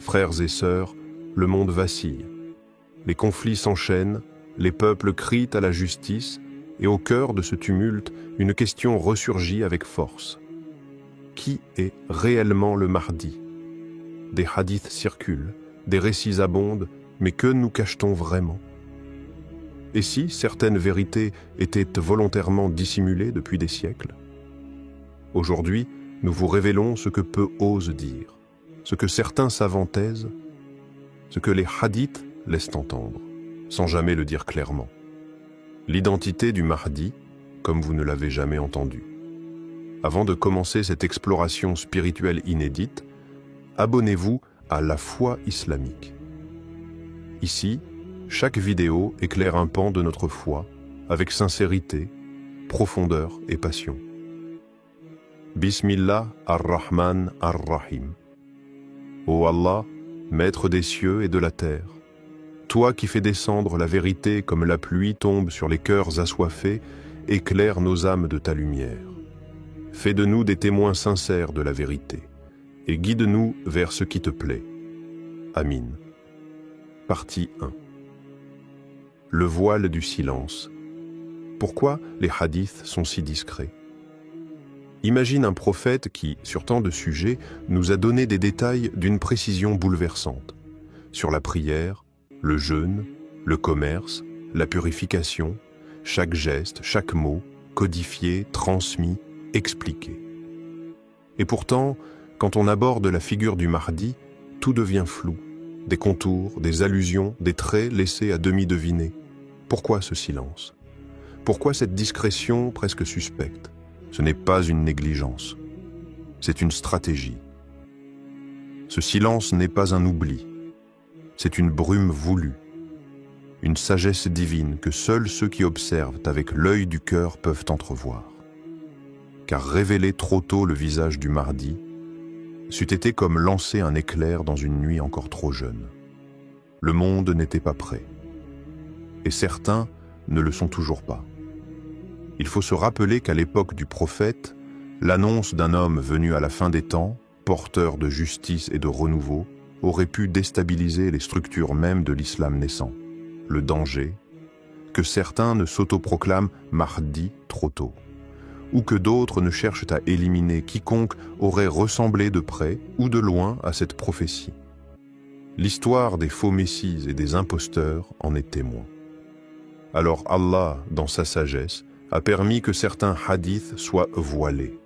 Frères et sœurs, le monde vacille. Les conflits s'enchaînent, les peuples crient à la justice, et au cœur de ce tumulte, une question ressurgit avec force. Qui est réellement le Mahdi? Des hadiths circulent, des récits abondent, mais que nous cache-t-on vraiment? Et si certaines vérités étaient volontairement dissimulées depuis des siècles? Aujourd'hui, nous vous révélons ce que peu osent dire, ce que certains savants taisent, ce que les hadiths laissent entendre, sans jamais le dire clairement. L'identité du Mahdi, comme vous ne l'avez jamais entendu. Avant de commencer cette exploration spirituelle inédite, abonnez-vous à La Foi islamique. Ici, chaque vidéo éclaire un pan de notre foi, avec sincérité, profondeur et passion. Bismillah ar-Rahman ar-Rahim. Ô Allah, maître des cieux et de la terre, toi qui fais descendre la vérité comme la pluie tombe sur les cœurs assoiffés, éclaire nos âmes de ta lumière. Fais de nous des témoins sincères de la vérité, et guide-nous vers ce qui te plaît. Amin. Partie 1. Le voile du silence. Pourquoi les hadiths sont si discrets? Imagine un prophète qui, sur tant de sujets, nous a donné des détails d'une précision bouleversante. Sur la prière, le jeûne, le commerce, la purification, chaque geste, chaque mot, codifié, transmis, expliqué. Et pourtant, quand on aborde la figure du Mahdi, tout devient flou. Des contours, des allusions, des traits laissés à demi devinés. Pourquoi ce silence? Pourquoi cette discrétion presque suspecte? Ce n'est pas une négligence, c'est une stratégie. Ce silence n'est pas un oubli, c'est une brume voulue, une sagesse divine que seuls ceux qui observent avec l'œil du cœur peuvent entrevoir. Car révéler trop tôt le visage du Mahdi, c'eût été comme lancer un éclair dans une nuit encore trop jeune. Le monde n'était pas prêt, et certains ne le sont toujours pas. Il faut se rappeler qu'à l'époque du prophète, l'annonce d'un homme venu à la fin des temps, porteur de justice et de renouveau, aurait pu déstabiliser les structures mêmes de l'islam naissant. Le danger, que certains ne s'autoproclament Mahdi trop tôt, ou que d'autres ne cherchent à éliminer quiconque aurait ressemblé de près ou de loin à cette prophétie. L'histoire des faux messies et des imposteurs en est témoin. Alors Allah, dans sa sagesse, a permis que certains hadiths soient voilés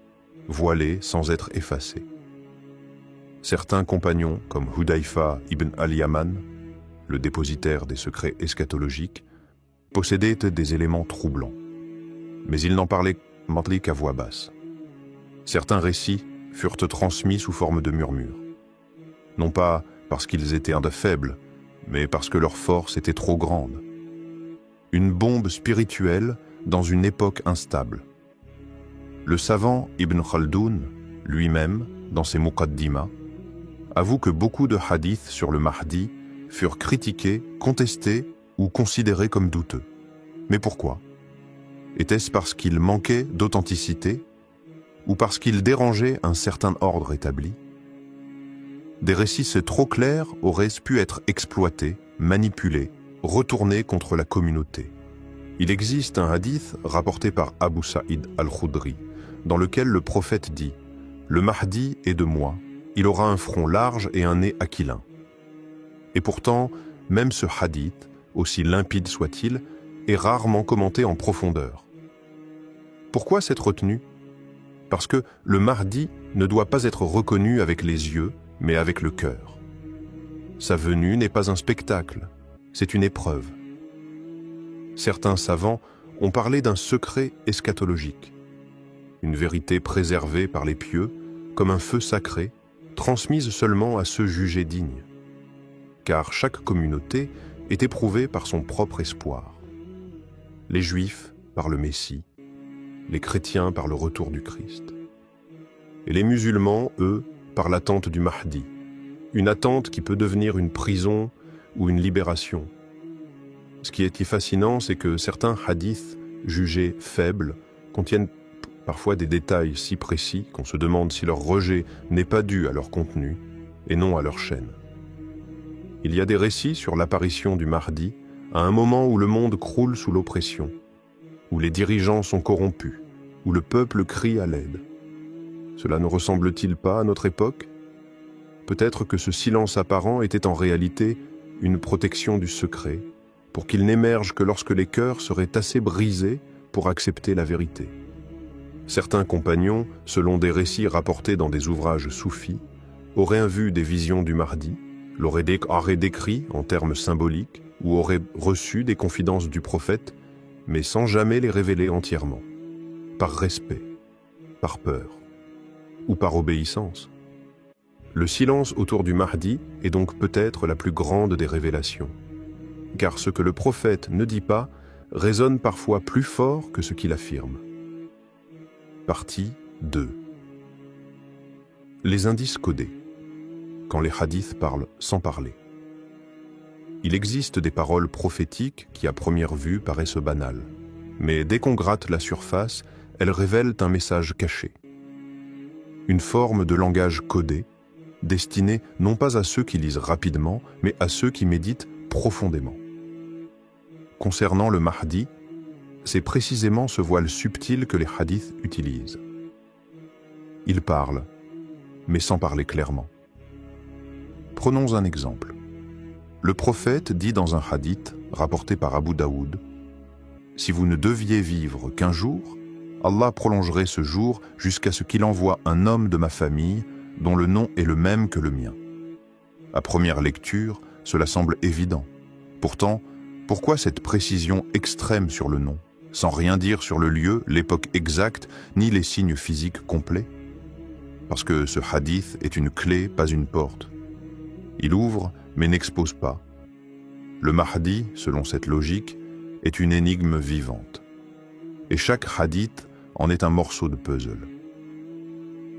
sans être effacés. Certains compagnons, comme Hudayfa ibn al-Yaman, le dépositaire des secrets eschatologiques, possédaient des éléments troublants. Mais ils n'en parlaient qu'à voix basse. Certains récits furent transmis sous forme de murmures. Non pas parce qu'ils étaient faibles, mais parce que leur force était trop grande. Une bombe spirituelle dans une époque instable. Le savant Ibn Khaldoun, lui-même, dans ses Muqaddimah, avoue que beaucoup de hadiths sur le Mahdi furent critiqués, contestés ou considérés comme douteux. Mais pourquoi? Était-ce parce qu'ils manquaient d'authenticité ou parce qu'ils dérangeaient un certain ordre établi? Des récits trop clairs auraient pu être exploités, manipulés, retournés contre la communauté. Il existe un hadith rapporté par Abu Saïd al-Khudri, dans lequel le prophète dit « Le Mahdi est de moi, il aura un front large et un nez aquilin. » Et pourtant, même ce hadith, aussi limpide soit-il, est rarement commenté en profondeur. Pourquoi cette retenue? Parce que le Mahdi ne doit pas être reconnu avec les yeux, mais avec le cœur. Sa venue n'est pas un spectacle, c'est une épreuve. Certains savants ont parlé d'un secret eschatologique, une vérité préservée par les pieux comme un feu sacré, transmise seulement à ceux jugés dignes. Car chaque communauté est éprouvée par son propre espoir. Les Juifs par le Messie, les chrétiens par le retour du Christ. Et les musulmans, eux, par l'attente du Mahdi, une attente qui peut devenir une prison ou une libération. Ce qui est fascinant, c'est que certains hadiths jugés faibles contiennent parfois des détails si précis qu'on se demande si leur rejet n'est pas dû à leur contenu et non à leur chaîne. Il y a des récits sur l'apparition du Mahdi à un moment où le monde croule sous l'oppression, où les dirigeants sont corrompus, où le peuple crie à l'aide. Cela ne ressemble-t-il pas à notre époque? Peut-être que ce silence apparent était en réalité une protection du secret, pour qu'il n'émerge que lorsque les cœurs seraient assez brisés pour accepter la vérité. Certains compagnons, selon des récits rapportés dans des ouvrages soufis, auraient vu des visions du Mahdi, l'auraient décrit en termes symboliques, ou auraient reçu des confidences du prophète, mais sans jamais les révéler entièrement, par respect, par peur, ou par obéissance. Le silence autour du Mahdi est donc peut-être la plus grande des révélations, car ce que le prophète ne dit pas résonne parfois plus fort que ce qu'il affirme. Partie 2. Les indices codés, quand les hadiths parlent sans parler. Il existe des paroles prophétiques qui à première vue paraissent banales, mais dès qu'on gratte la surface, elles révèlent un message caché. Une forme de langage codé, destiné non pas à ceux qui lisent rapidement, mais à ceux qui méditent profondément. Concernant le Mahdi, c'est précisément ce voile subtil que les hadiths utilisent. Ils parlent, mais sans parler clairement. Prenons un exemple. Le prophète dit dans un hadith rapporté par Abu Daoud, « Si vous ne deviez vivre qu'un jour, Allah prolongerait ce jour jusqu'à ce qu'il envoie un homme de ma famille dont le nom est le même que le mien. » À première lecture, cela semble évident. Pourtant, pourquoi cette précision extrême sur le nom, sans rien dire sur le lieu, l'époque exacte, ni les signes physiques complets? Parce que ce hadith est une clé, pas une porte. Il ouvre, mais n'expose pas. Le Mahdi, selon cette logique, est une énigme vivante. Et chaque hadith en est un morceau de puzzle.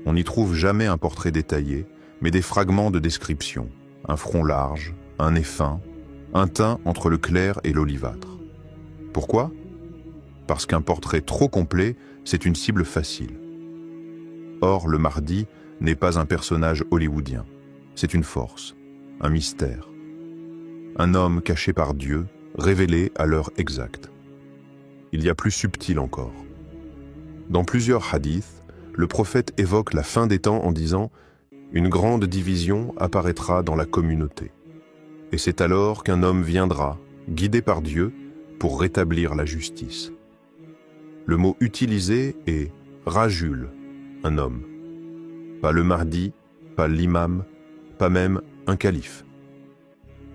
On n'y trouve jamais un portrait détaillé, mais des fragments de description, un front large, un nez fin, un teint entre le clair et l'olivâtre. Pourquoi? Parce qu'un portrait trop complet, c'est une cible facile. Or, le Mahdi n'est pas un personnage hollywoodien, c'est une force, un mystère. Un homme caché par Dieu, révélé à l'heure exacte. Il y a plus subtil encore. Dans plusieurs hadiths, le prophète évoque la fin des temps en disant « Une grande division apparaîtra dans la communauté. Et c'est alors qu'un homme viendra, guidé par Dieu, pour rétablir la justice. » Le mot utilisé est « rajul », un homme. Pas le Mahdi, pas l'imam, pas même un calife.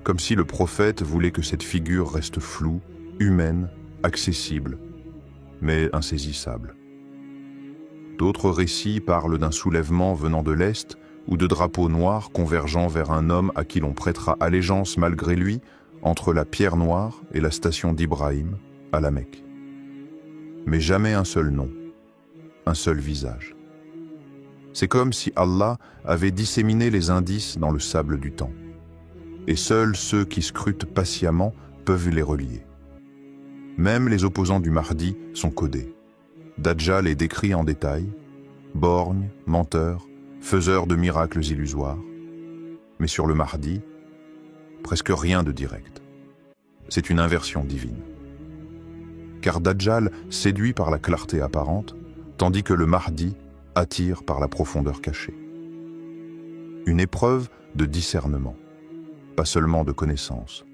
Comme si le prophète voulait que cette figure reste floue, humaine, accessible, mais insaisissable. D'autres récits parlent d'un soulèvement venant de l'Est ou de drapeaux noirs convergeant vers un homme à qui l'on prêtera allégeance malgré lui entre la pierre noire et la station d'Ibrahim à la Mecque. Mais jamais un seul nom, un seul visage. C'est comme si Allah avait disséminé les indices dans le sable du temps. Et seuls ceux qui scrutent patiemment peuvent les relier. Même les opposants du Mahdi sont codés. Dajjal est décrit en détail, borgne, menteur, faiseur de miracles illusoires. Mais sur le Mahdi, presque rien de direct. C'est une inversion divine. Car Dajjal séduit par la clarté apparente, tandis que le Mahdi attire par la profondeur cachée. Une épreuve de discernement, pas seulement de connaissance.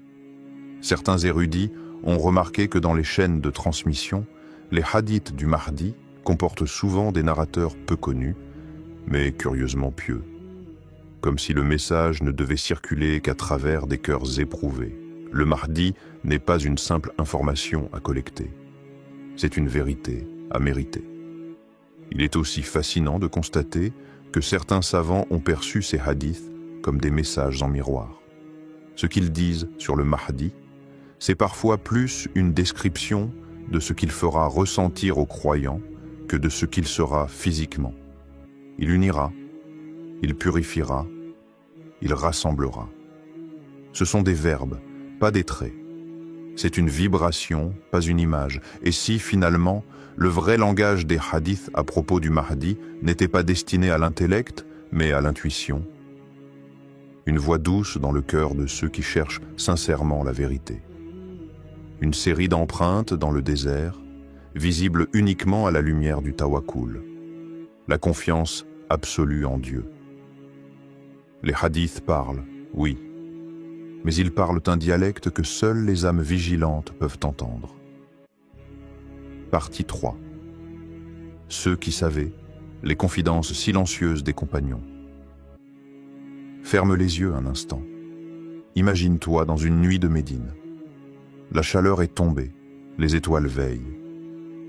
Certains érudits ont remarqué que dans les chaînes de transmission, les hadiths du Mahdi comportent souvent des narrateurs peu connus, mais curieusement pieux, comme si le message ne devait circuler qu'à travers des cœurs éprouvés. Le Mahdi n'est pas une simple information à collecter, c'est une vérité à mériter. Il est aussi fascinant de constater que certains savants ont perçu ces hadiths comme des messages en miroir. Ce qu'ils disent sur le Mahdi, c'est parfois plus une description de ce qu'il fera ressentir aux croyants que de ce qu'il sera physiquement. Il unira, il purifiera, il rassemblera. Ce sont des verbes, pas des traits. C'est une vibration, pas une image. Et si, finalement, le vrai langage des hadiths à propos du Mahdi n'était pas destiné à l'intellect, mais à l'intuition? une voix douce dans le cœur de ceux qui cherchent sincèrement la vérité. Une série d'empreintes dans le désert, visibles uniquement à la lumière du tawakkul, la confiance absolue en Dieu. Les hadiths parlent, oui, mais ils parlent un dialecte que seules les âmes vigilantes peuvent entendre. Partie 3. Ceux qui savaient, les confidences silencieuses des compagnons. Ferme les yeux un instant. Imagine-toi dans une nuit de Médine. La chaleur est tombée, les étoiles veillent.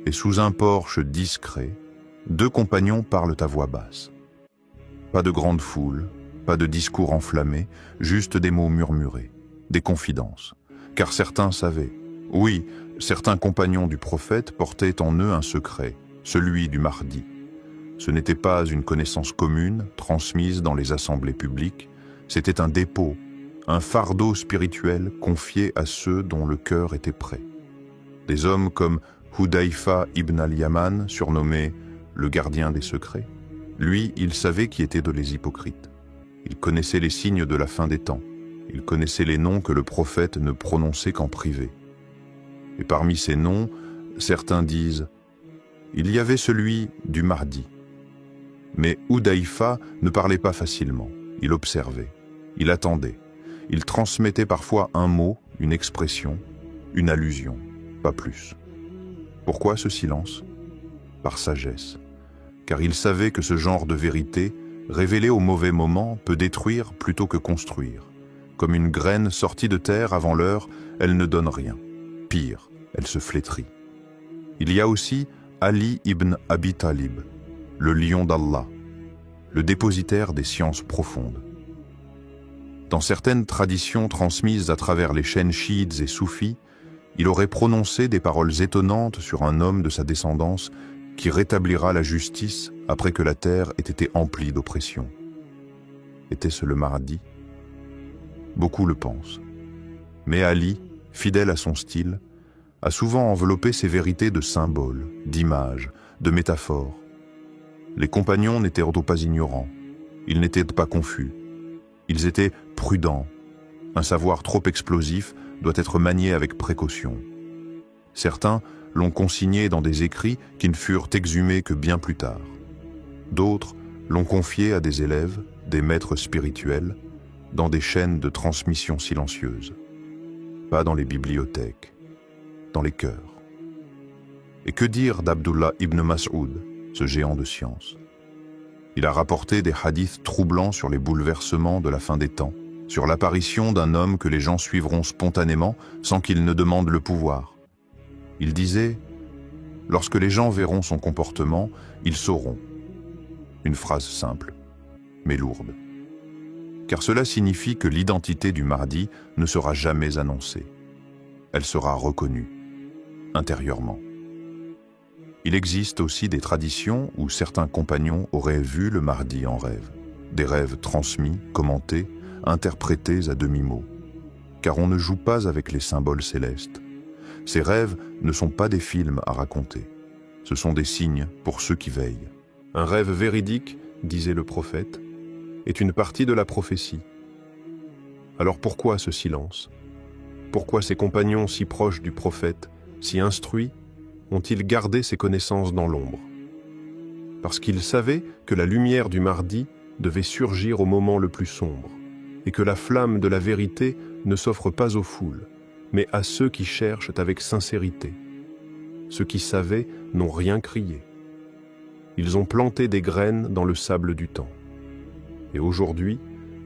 Et sous un porche discret, 2 compagnons parlent à voix basse. Pas de grande foule, pas de discours enflammés, juste des mots murmurés, des confidences. Car certains savaient. Oui, certains compagnons du prophète portaient en eux un secret, celui du Mahdi. Ce n'était pas une connaissance commune, transmise dans les assemblées publiques, c'était un dépôt, un fardeau spirituel confié à ceux dont le cœur était prêt. Des hommes comme Hudayfa ibn al-Yaman, surnommé le gardien des secrets. Lui, il savait qui étaient les hypocrites. Il connaissait les signes de la fin des temps. Il connaissait les noms que le prophète ne prononçait qu'en privé. Et parmi ces noms, certains disent « Il y avait celui du Mahdi ». Mais Hudayfa ne parlait pas facilement. Il observait, il attendait. Il transmettait parfois un mot, une expression, une allusion, pas plus. Pourquoi ce silence? Par sagesse. Car il savait que ce genre de vérité, révélée au mauvais moment, peut détruire plutôt que construire. Comme une graine sortie de terre avant l'heure, elle ne donne rien. Pire, elle se flétrit. Il y a aussi Ali ibn Abi Talib, le lion d'Allah, le dépositaire des sciences profondes. Dans certaines traditions transmises à travers les chaînes chiites et soufis, il aurait prononcé des paroles étonnantes sur un homme de sa descendance qui rétablira la justice après que la terre ait été emplie d'oppression. Était-ce le Mahdi? Beaucoup le pensent. Mais Ali, fidèle à son style, a souvent enveloppé ses vérités de symboles, d'images, de métaphores. Les compagnons n'étaient pas ignorants, ils n'étaient pas confus. Ils étaient prudents. Un savoir trop explosif doit être manié avec précaution. Certains l'ont consigné dans des écrits qui ne furent exhumés que bien plus tard. D'autres l'ont confié à des élèves, des maîtres spirituels, dans des chaînes de transmission silencieuses. Pas dans les bibliothèques, dans les cœurs. Et que dire d'Abdullah ibn Mas'ud, ce géant de science? Il a rapporté des hadiths troublants sur les bouleversements de la fin des temps, sur l'apparition d'un homme que les gens suivront spontanément sans qu'il ne demande le pouvoir. Il disait « Lorsque les gens verront son comportement, ils sauront. » Une phrase simple, mais lourde. Car cela signifie que l'identité du Mahdi ne sera jamais annoncée. Elle sera reconnue, intérieurement. Il existe aussi des traditions où certains compagnons auraient vu le Mahdi en rêve. Des rêves transmis, commentés, interprétés à demi-mot. Car on ne joue pas avec les symboles célestes. Ces rêves ne sont pas des films à raconter. Ce sont des signes pour ceux qui veillent. Un rêve véridique, disait le prophète, est une partie de la prophétie. Alors pourquoi ce silence? Pourquoi ces compagnons si proches du prophète, si instruits, ont-ils gardé ces connaissances dans l'ombre? Parce qu'ils savaient que la lumière du Mahdi devait surgir au moment le plus sombre, et que la flamme de la vérité ne s'offre pas aux foules, mais à ceux qui cherchent avec sincérité. Ceux qui savaient n'ont rien crié. Ils ont planté des graines dans le sable du temps. Et aujourd'hui,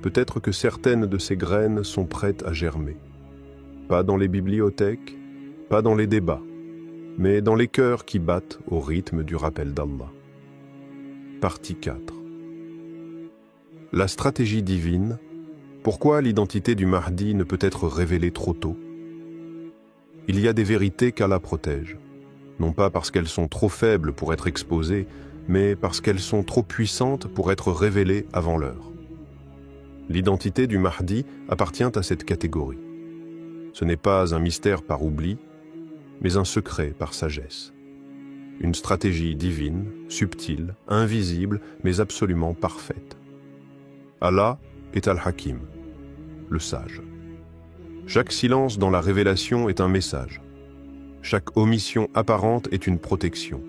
peut-être que certaines de ces graines sont prêtes à germer. Pas dans les bibliothèques, pas dans les débats, mais dans les cœurs qui battent au rythme du rappel d'Allah. Partie 4. La stratégie divine. Pourquoi l'identité du Mahdi ne peut être révélée trop tôt? Il y a des vérités qu'Allah protège, non pas parce qu'elles sont trop faibles pour être exposées, mais parce qu'elles sont trop puissantes pour être révélées avant l'heure. L'identité du Mahdi appartient à cette catégorie. Ce n'est pas un mystère par oubli, mais un secret par sagesse. Une stratégie divine, subtile, invisible, mais absolument parfaite. Allah est Al-Hakim, le sage. Chaque silence dans la révélation est un message. Chaque omission apparente est une protection.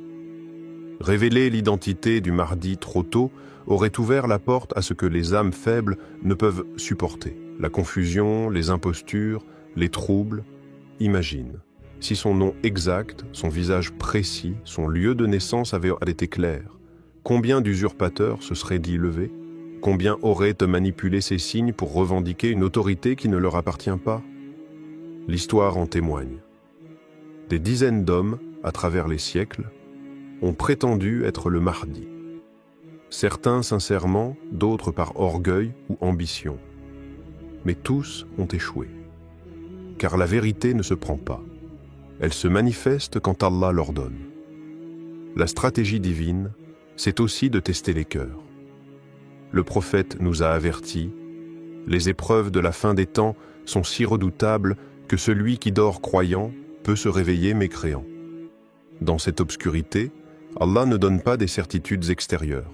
Révéler l'identité du Mahdi trop tôt aurait ouvert la porte à ce que les âmes faibles ne peuvent supporter. La confusion, les impostures, les troubles. Imagine, si son nom exact, son visage précis, son lieu de naissance avait été clair, combien d'usurpateurs se seraient dit levés? Combien auraient manipulé ces signes pour revendiquer une autorité qui ne leur appartient pas? L'histoire en témoigne. Des dizaines d'hommes, à travers les siècles, ont prétendu être le Mahdi. Certains sincèrement, d'autres par orgueil ou ambition. Mais tous ont échoué. Car la vérité ne se prend pas. Elle se manifeste quand Allah l'ordonne. La stratégie divine, c'est aussi de tester les cœurs. Le prophète nous a avertis, les épreuves de la fin des temps sont si redoutables que celui qui dort croyant peut se réveiller mécréant. Dans cette obscurité, Allah ne donne pas des certitudes extérieures.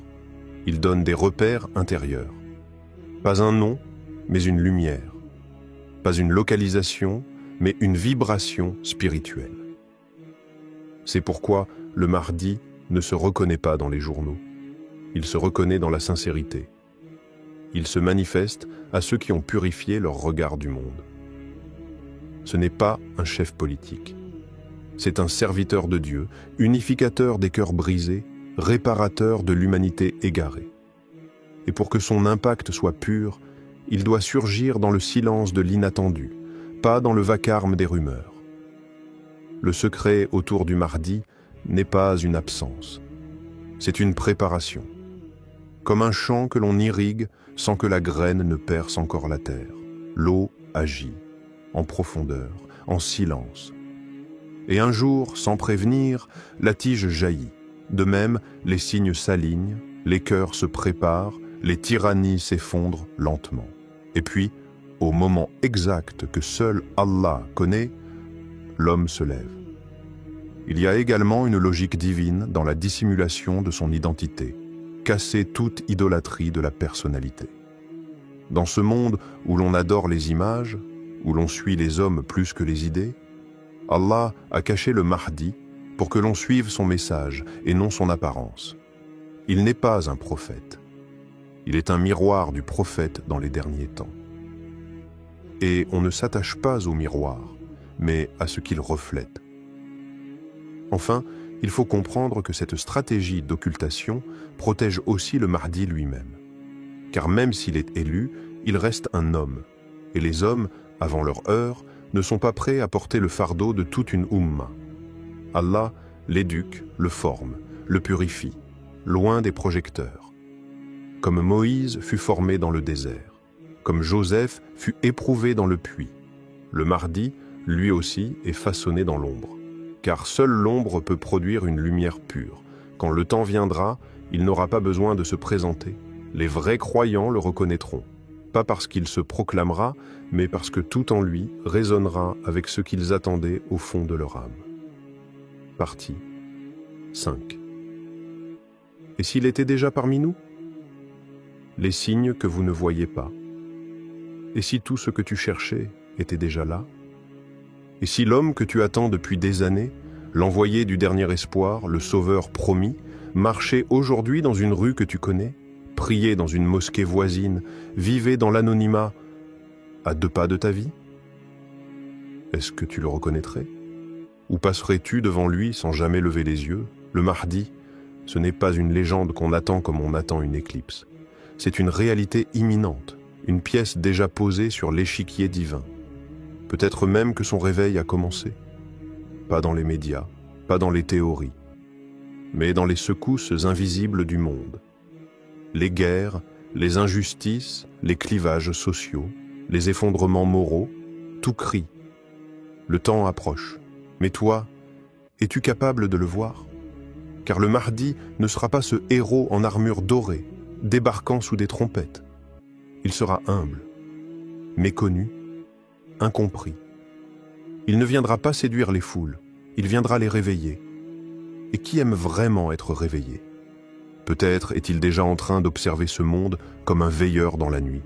Il donne des repères intérieurs. Pas un nom, mais une lumière. Pas une localisation, mais une vibration spirituelle. C'est pourquoi le Mahdi ne se reconnaît pas dans les journaux. Il se reconnaît dans la sincérité. Il se manifeste à ceux qui ont purifié leur regard du monde. Ce n'est pas un chef politique. C'est un serviteur de Dieu, unificateur des cœurs brisés, réparateur de l'humanité égarée. Et pour que son impact soit pur, il doit surgir dans le silence de l'inattendu, pas dans le vacarme des rumeurs. Le secret autour du Mahdi n'est pas une absence, c'est une préparation. Comme un champ que l'on irrigue sans que la graine ne perce encore la terre. L'eau agit, en profondeur, en silence. Et un jour, sans prévenir, la tige jaillit. De même, les signes s'alignent, les cœurs se préparent, les tyrannies s'effondrent lentement. Et puis, au moment exact que seul Allah connaît, l'homme se lève. Il y a également une logique divine dans la dissimulation de son identité, casser toute idolâtrie de la personnalité. Dans ce monde où l'on adore les images, où l'on suit les hommes plus que les idées, Allah a caché le Mahdi pour que l'on suive son message et non son apparence. Il n'est pas un prophète. Il est un miroir du prophète dans les derniers temps. Et on ne s'attache pas au miroir, mais à ce qu'il reflète. Enfin, il faut comprendre que cette stratégie d'occultation protège aussi le Mahdi lui-même. Car même s'il est élu, il reste un homme. Et les hommes, avant leur heure, ne sont pas prêts à porter le fardeau de toute une Ummah. Allah l'éduque, le forme, le purifie, loin des projecteurs. Comme Moïse fut formé dans le désert, comme Joseph fut éprouvé dans le puits, le Mahdi, lui aussi, est façonné dans l'ombre. Car seule l'ombre peut produire une lumière pure. Quand le temps viendra, il n'aura pas besoin de se présenter. Les vrais croyants le reconnaîtront, pas parce qu'il se proclamera, mais parce que tout en lui résonnera avec ce qu'ils attendaient au fond de leur âme. Partie 5. Et s'il était déjà parmi nous? Les signes que vous ne voyez pas. Et si tout ce que tu cherchais était déjà là? Et si l'homme que tu attends depuis des années, l'envoyé du dernier espoir, le sauveur promis, marchait aujourd'hui dans une rue que tu connais, priait dans une mosquée voisine, vivait dans l'anonymat, à 2 pas de ta vie? Est-ce que tu le reconnaîtrais? Ou passerais-tu devant lui sans jamais lever les yeux? Le Mahdi, ce n'est pas une légende qu'on attend comme on attend une éclipse. C'est une réalité imminente, une pièce déjà posée sur l'échiquier divin. Peut-être même que son réveil a commencé. Pas dans les médias, pas dans les théories, mais dans les secousses invisibles du monde. Les guerres, les injustices, les clivages sociaux, les effondrements moraux, tout crie. Le temps approche. Mais toi, es-tu capable de le voir? Car le Mahdi ne sera pas ce héros en armure dorée, débarquant sous des trompettes. Il sera humble, méconnu, incompris. Il ne viendra pas séduire les foules, il viendra les réveiller. Et qui aime vraiment être réveillé? Peut-être est-il déjà en train d'observer ce monde comme un veilleur dans la nuit.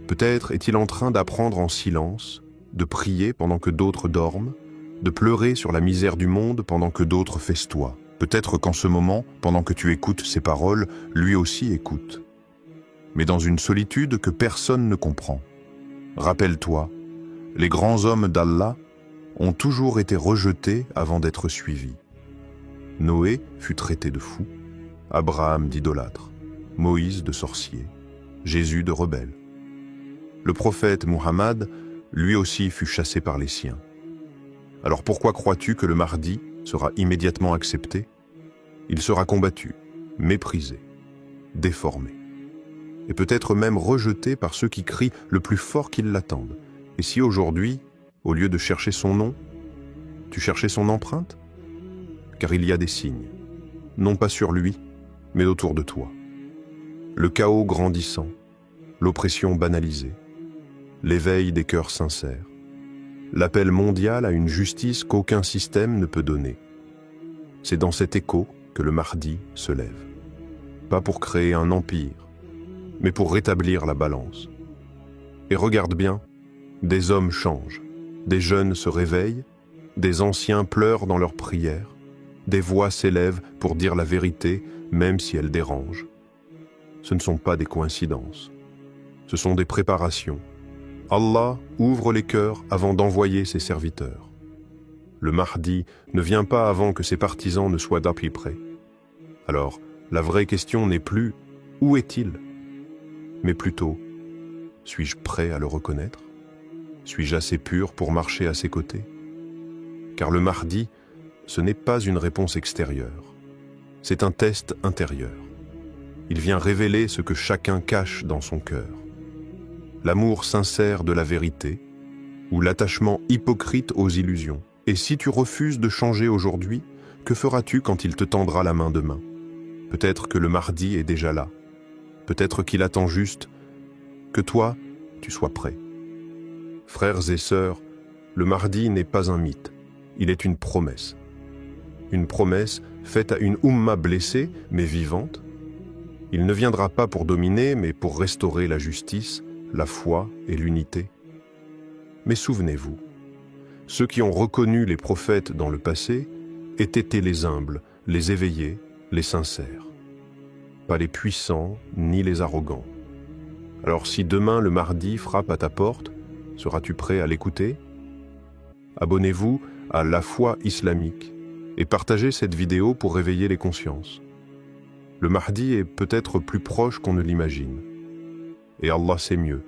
Peut-être est-il en train d'apprendre en silence, de prier pendant que d'autres dorment, de pleurer sur la misère du monde pendant que d'autres festoient. Peut-être qu'en ce moment, pendant que tu écoutes ces paroles, lui aussi écoute. Mais dans une solitude que personne ne comprend. Rappelle-toi, les grands hommes d'Allah ont toujours été rejetés avant d'être suivis. Noé fut traité de fou, Abraham d'idolâtre, Moïse de sorcier, Jésus de rebelle. Le prophète Muhammad, lui aussi, fut chassé par les siens. Alors pourquoi crois-tu que le Mahdi sera immédiatement accepté? Il sera combattu, méprisé, déformé, et peut-être même rejeté par ceux qui crient le plus fort qu'ils l'attendent. Et si aujourd'hui, au lieu de chercher son nom, tu cherchais son empreinte? Car il y a des signes, non pas sur lui, mais autour de toi. Le chaos grandissant, l'oppression banalisée, l'éveil des cœurs sincères, l'appel mondial à une justice qu'aucun système ne peut donner. C'est dans cet écho que le Mahdi se lève. Pas pour créer un empire, mais pour rétablir la balance. Et regarde bien, des hommes changent, des jeunes se réveillent, des anciens pleurent dans leurs prières, des voix s'élèvent pour dire la vérité, même si elle dérange. Ce ne sont pas des coïncidences, ce sont des préparations. Allah ouvre les cœurs avant d'envoyer ses serviteurs. Le Mahdi ne vient pas avant que ses partisans ne soient d'appui près. Alors, la vraie question n'est plus « où est-il ?» mais plutôt « suis-je prêt à le reconnaître? Suis-je assez pur pour marcher à ses côtés ?» Car le Mahdi, ce n'est pas une réponse extérieure, c'est un test intérieur. Il vient révéler ce que chacun cache dans son cœur. L'amour sincère de la vérité ou l'attachement hypocrite aux illusions. Et si tu refuses de changer aujourd'hui, que feras-tu quand il te tendra la main demain? Peut-être que le Mahdi est déjà là. Peut-être qu'il attend juste que toi, tu sois prêt. Frères et sœurs, le Mahdi n'est pas un mythe, il est une promesse. Une promesse faite à une Oumma blessée, mais vivante. Il ne viendra pas pour dominer, mais pour restaurer la justice, la foi et l'unité. Mais souvenez-vous, ceux qui ont reconnu les prophètes dans le passé étaient les humbles, les éveillés, les sincères. Pas les puissants, ni les arrogants. Alors si demain le Mahdi frappe à ta porte, seras-tu prêt à l'écouter? Abonnez-vous à La Foi Islamique et partagez cette vidéo pour réveiller les consciences. Le Mahdi est peut-être plus proche qu'on ne l'imagine. Et Allah sait mieux.